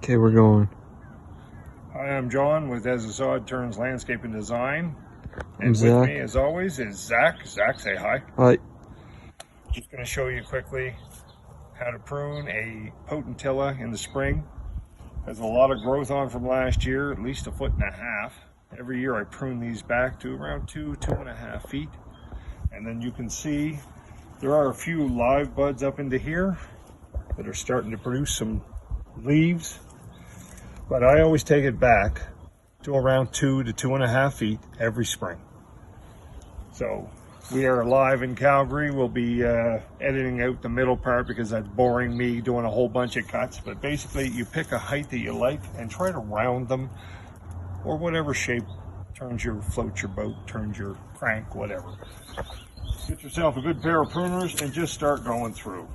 Okay, we're going. Hi, I'm John with As the Sod Turns Landscape and Design. I'm And with Zach. me, as always, is Zach. Zach, say hi. Hi. Just going to show you quickly how to prune a Potentilla in the spring. Has a lot of growth on from last year, at least 1.5 feet. Every year I prune these back to around 2.5 feet. And then you can see there are a few live buds up into here that are starting to produce some leaves. But I always take it back to around 2 to 2.5 feet every spring. So we are live in Calgary. We'll be editing out the middle part because that's boring me doing a whole bunch of cuts. But basically you pick a height that you like and try to round them, or whatever shape floats your boat, turns your crank, whatever. Get yourself a good pair of pruners and just start going through.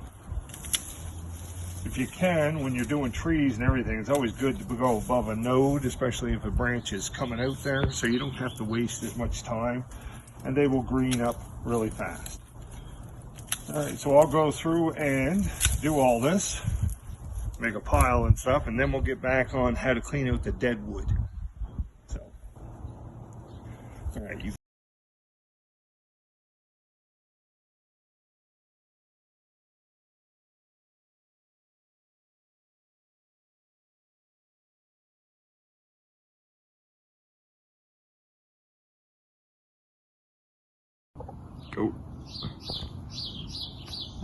If you can, when you're doing trees and everything, it's always good to go above a node, especially if a branch is coming out there, so you don't have to waste as much time, and they will green up really fast. All right, so I'll go through and do all this, make a pile and stuff, and then we'll get back on how to clean out the dead wood. So, all right, you. Go.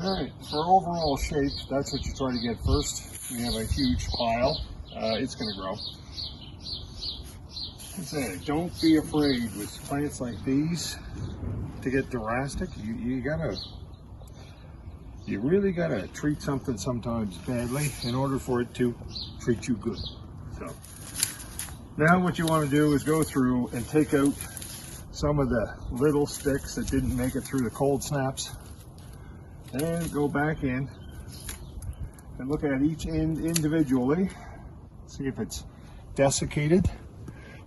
All right, for overall shape, that's what you try to get first. We have a huge pile. It's going to grow. Don't be afraid with plants like these to get drastic. You really gotta treat something sometimes badly in order for it to treat you good. So now what you want to do is go through and take out some of the little sticks that didn't make it through the cold snaps, and go back in and look at each end individually, see if it's desiccated.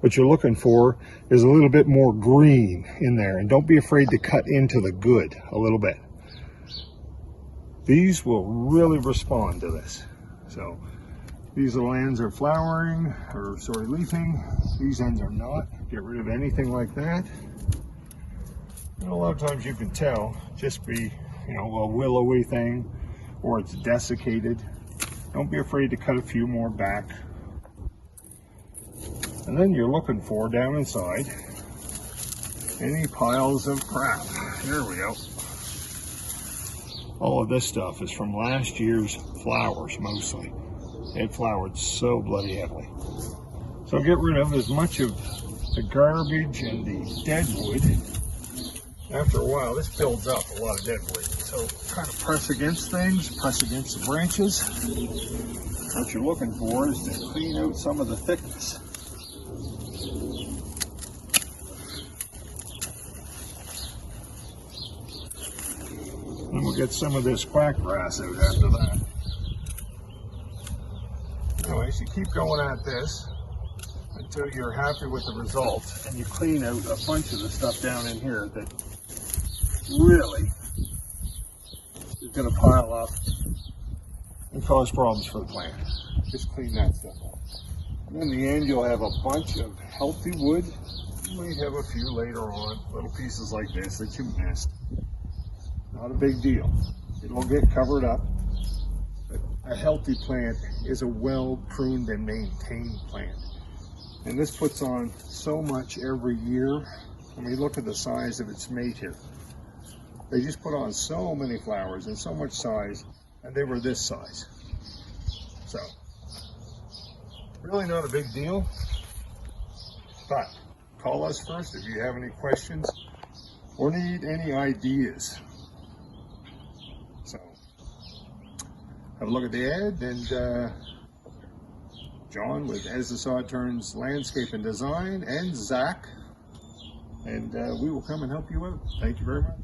What you're looking for is a little bit more green in there, and don't be afraid to cut into the good a little bit. These will really respond to this. So these little ends are flowering, or sorry, leafing. These ends are not. Get rid of anything like that. And a lot of times you can tell, just be, a willowy thing, or it's desiccated. Don't be afraid to cut a few more back. And then you're looking for, down inside, any piles of crap. There we go. All of this stuff is from last year's flowers, mostly. It flowered so bloody heavily. So get rid of as much of the garbage and the dead wood. After a while, this builds up a lot of dead wood. So kind of press against things, press against the branches. What you're looking for is to clean out some of the thickness. And we'll get some of this quackgrass out after that. Anyways, you keep going at this until you're happy with the result, and you clean out a bunch of the stuff down in here that really is going to pile up and cause problems for the plant. Just clean that stuff up. And in the end, you'll have a bunch of healthy wood. You might have a few later on, little pieces like this that you missed. Not a big deal. It'll get covered up. But a healthy plant is a well pruned and maintained plant. And this puts on so much every year. I mean, look at the size of its mate here. They just put on so many flowers and so much size, and they were this size. So, really not a big deal. But call us first if you have any questions or need any ideas. So, have a look at the ad, and John with As the Sod Turns Landscape and Design, and Zach, and we will come and help you out. Thank you very much.